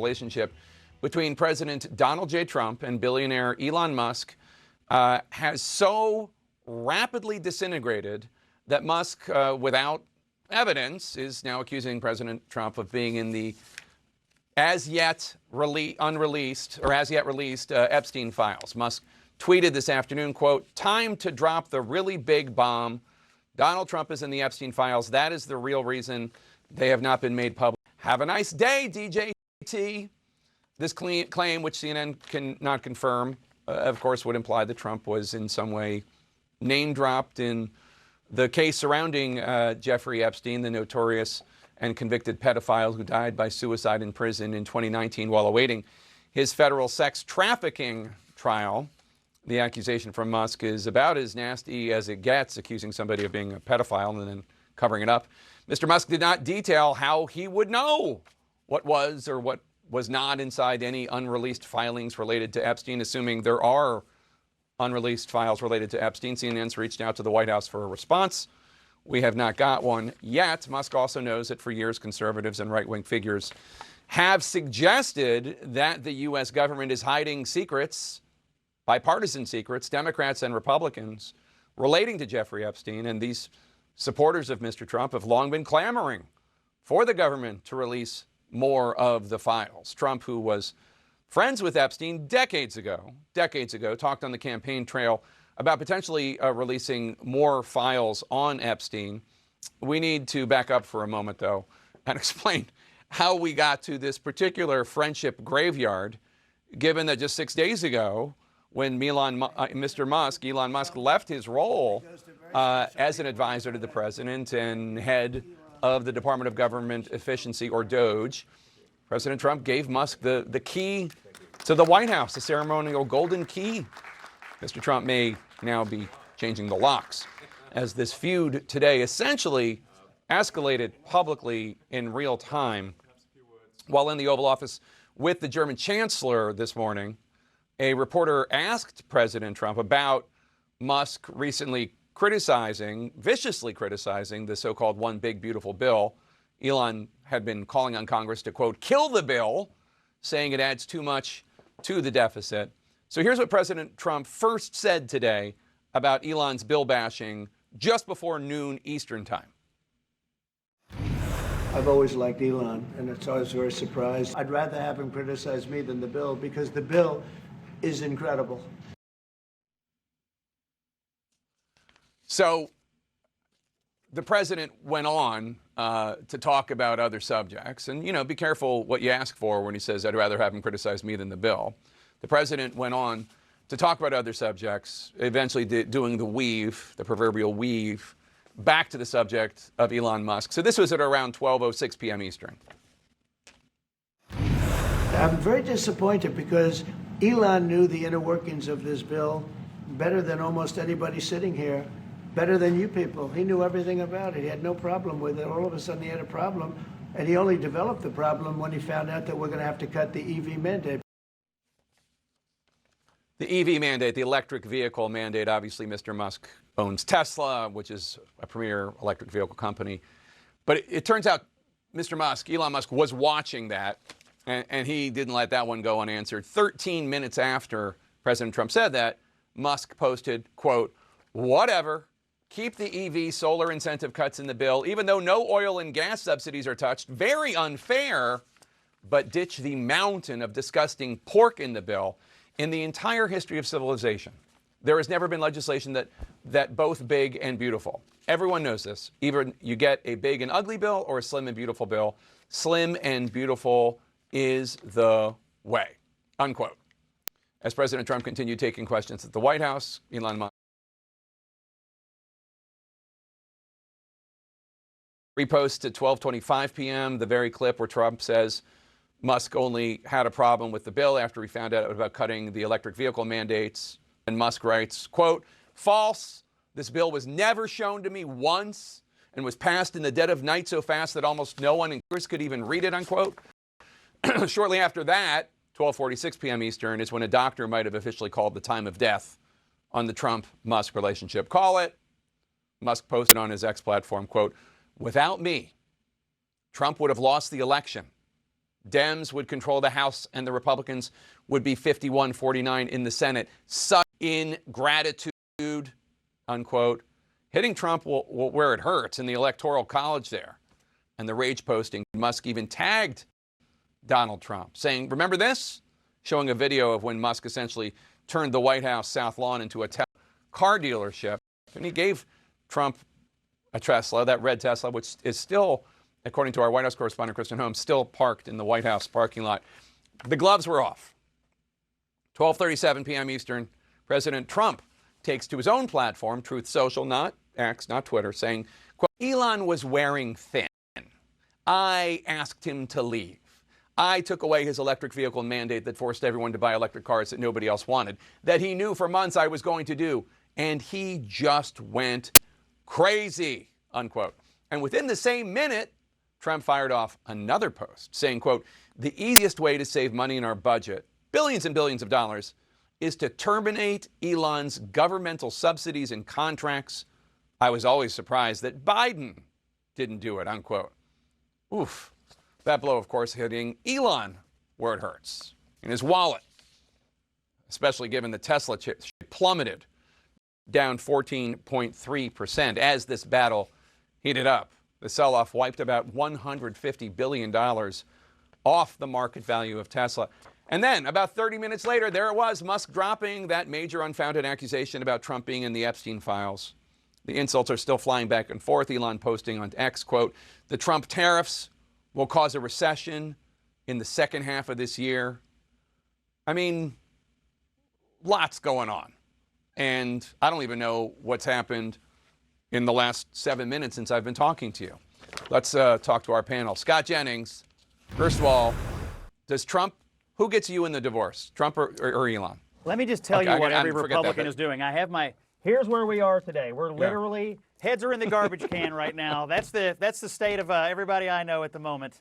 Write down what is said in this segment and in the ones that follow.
relationship between President Donald J. Trump and billionaire Elon Musk has so rapidly disintegrated that Musk, without evidence, is now accusing President Trump of being in the as yet released Epstein files. Musk tweeted this afternoon, quote, "Time to drop the really big bomb. Donald Trump is in the Epstein files. That is the real reason they have not been made public. Have a nice day, DJT." This claim, which CNN cannot confirm, of course, would imply that Trump was in some way name-dropped in the case surrounding Jeffrey Epstein, the notorious and convicted pedophile who died by suicide in prison in 2019 while awaiting his federal sex trafficking trial. The accusation from Musk is about as nasty as it gets, accusing somebody of being a pedophile and then covering it up. Mr. Musk did not detail how he would know what was or what was not inside any unreleased filings related to Epstein, assuming there are unreleased files related to Epstein. CNN's reached out to the White House for a response. We have not got one yet. Musk also knows that for years, conservatives and right-wing figures have suggested that the U.S. government is hiding secrets, bipartisan secrets, Democrats and Republicans, relating to Jeffrey Epstein. And these supporters of Mr. Trump have long been clamoring for the government to release more of the files. Trump, who was friends with Epstein decades ago, talked on the campaign trail about potentially releasing more files on Epstein. We need to back up for a moment, though, and explain how we got to this particular friendship graveyard, given that just 6 days ago, when Elon Musk left his role as an advisor to the president and head of the Department of Government Efficiency, or DOGE, President Trump gave Musk the key to the White House, the ceremonial golden key. Mr. Trump may now be changing the locks as this feud today essentially escalated publicly in real time. While in the Oval Office with the German Chancellor this morning, a reporter asked President Trump about Musk recently viciously criticizing the so-called One Big Beautiful Bill. Elon had been calling on Congress to, quote, kill the bill, saying it adds too much to the deficit. So here's what President Trump first said today about Elon's bill bashing just before noon Eastern time. I've always liked Elon, and it's always very surprised. I'd rather have him criticize me than the bill, because the bill is incredible. So the president went on to talk about other subjects. And, be careful what you ask for when he says, I'd rather have him criticize me than the bill. The president went on to talk about other subjects, eventually doing the proverbial weave, back to the subject of Elon Musk. So this was at around 12:06 p.m. Eastern. I'm very disappointed because Elon knew the inner workings of this bill better than almost anybody sitting here, better than you people. He knew everything about it. He had no problem with it. All of a sudden he had a problem, and he only developed the problem when he found out that we're going to have to cut the EV mandate. The EV mandate, the electric vehicle mandate, obviously Mr. Musk owns Tesla, which is a premier electric vehicle company. But it turns out Elon Musk was watching that, and he didn't let that one go unanswered. 13 minutes after President Trump said that, Musk posted, quote, whatever, keep the EV solar incentive cuts in the bill, even though no oil and gas subsidies are touched. Very unfair, but ditch the mountain of disgusting pork in the bill. In the entire history of civilization, there has never been legislation that both big and beautiful. Everyone knows this. Either you get a big and ugly bill or a slim and beautiful bill. Slim and beautiful is the way, unquote. As President Trump continued taking questions at the White House, Elon Musk reposts at 12:25 p.m. the very clip where Trump says Musk only had a problem with the bill after he found out about cutting the electric vehicle mandates. And Musk writes, quote, false. This bill was never shown to me once and was passed in the dead of night so fast that almost no one in Congress could even read it, unquote. Shortly after that, 12:46 p.m. Eastern, is when a doctor might have officially called the time of death on the Trump-Musk relationship. Call it. Musk posted on his X platform, quote, without me, Trump would have lost the election. Dems would control the House and the Republicans would be 51-49 in the Senate. Such ingratitude, unquote. Hitting Trump where it hurts in the Electoral College there. And the rage posting, Musk even tagged Donald Trump, saying, remember this? Showing a video of when Musk essentially turned the White House South Lawn into a car dealership. And he gave Trump a Tesla, that red Tesla, which is still, according to our White House correspondent, Kristen Holmes, still parked in the White House parking lot. The gloves were off. 12:37 p.m. Eastern, President Trump takes to his own platform, Truth Social, not X, not Twitter, saying, quote, Elon was wearing thin. I asked him to leave. I took away his electric vehicle mandate that forced everyone to buy electric cars that nobody else wanted, that he knew for months I was going to do. And he just went crazy, unquote. And within the same minute, Trump fired off another post saying, quote, the easiest way to save money in our budget, billions and billions of dollars, is to terminate Elon's governmental subsidies and contracts. I was always surprised that Biden didn't do it, unquote. Oof. That blow, of course, hitting Elon where it hurts, in his wallet, especially given the Tesla chip plummeted down 14.3% as this battle heated up. The sell-off wiped about $150 billion off the market value of Tesla. And then, about 30 minutes later, there it was, Musk dropping that major unfounded accusation about Trump being in the Epstein files. The insults are still flying back and forth. Elon posting on X, quote, the Trump tariffs will cause a recession in the second half of this year. I mean, lots going on. And I don't even know what's happened in the last 7 minutes since I've been talking to you. Let's talk to our panel. Scott Jennings, first of all, does Trump, who gets you in the divorce, Trump or Elon? Let me just tell you what every Republican is doing. I have my, here's where we are today. We're literally, heads are in the garbage can right now. That's the state of everybody I know at the moment.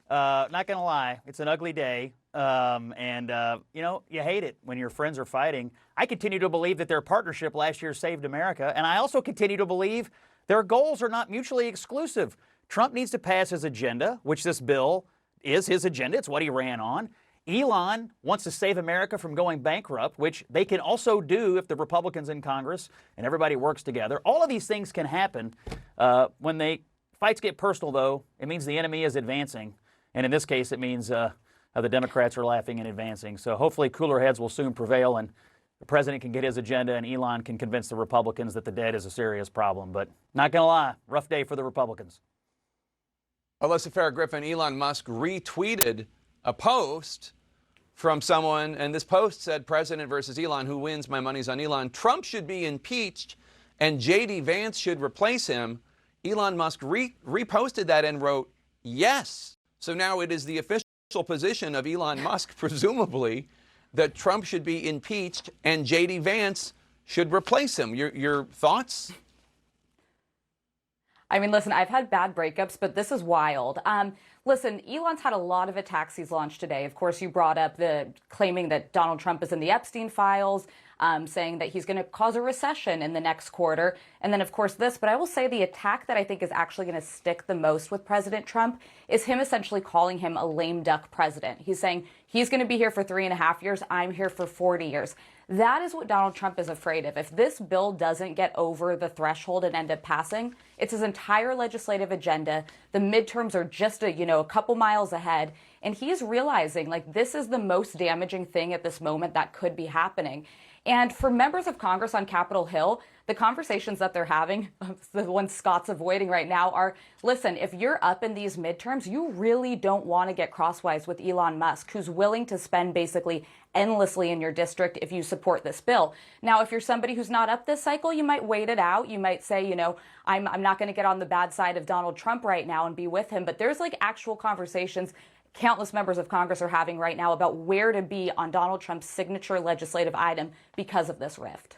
Not going to lie, it's an ugly day. You know, you hate it when your friends are fighting. I continue to believe that their partnership last year saved America, and I also continue to believe their goals are not mutually exclusive. Trump needs to pass his agenda, which this bill is his agenda. It's what he ran on. Elon wants to save America from going bankrupt, which they can also do if the Republicans in Congress and everybody works together. All of these things can happen. When fights get personal, though, it means the enemy is advancing. And in this case, it means the Democrats are laughing and advancing. So hopefully cooler heads will soon prevail and the president can get his agenda and Elon can convince the Republicans that the debt is a serious problem. But not going to lie, rough day for the Republicans. Alyssa Farah-Griffin, Elon Musk retweeted a post from someone, and this post said, President versus Elon, who wins? My money's on Elon. Trump should be impeached and J.D. Vance should replace him. Elon Musk reposted that and wrote, yes. So now it is the official position of Elon Musk, presumably, that Trump should be impeached and J.D. Vance should replace him. Your thoughts? I mean, listen, I've had bad breakups, but this is wild. Listen, Elon's had a lot of attacks he's launched today. Of course, you brought up the claiming that Donald Trump is in the Epstein files, saying that he's going to cause a recession in the next quarter. And then, of course, this. But I will say the attack that I think is actually going to stick the most with President Trump is him essentially calling him a lame duck president. He's saying he's going to be here for 3.5 years. I'm here for 40 years. That is what Donald Trump is afraid of. If this bill doesn't get over the threshold and end up passing, it's his entire legislative agenda. The midterms are just a couple miles ahead. And he's realizing, like, this is the most damaging thing at this moment that could be happening. And for members of Congress on Capitol Hill, the conversations that they're having, the ones Scott's avoiding right now, are, listen, if you're up in these midterms, you really don't want to get crosswise with Elon Musk, who's willing to spend basically endlessly in your district if you support this bill. Now, if you're somebody who's not up this cycle, you might wait it out. You might say, I'm not going to get on the bad side of Donald Trump right now and be with him. But there's like actual conversations countless members of Congress are having right now about where to be on Donald Trump's signature legislative item because of this rift.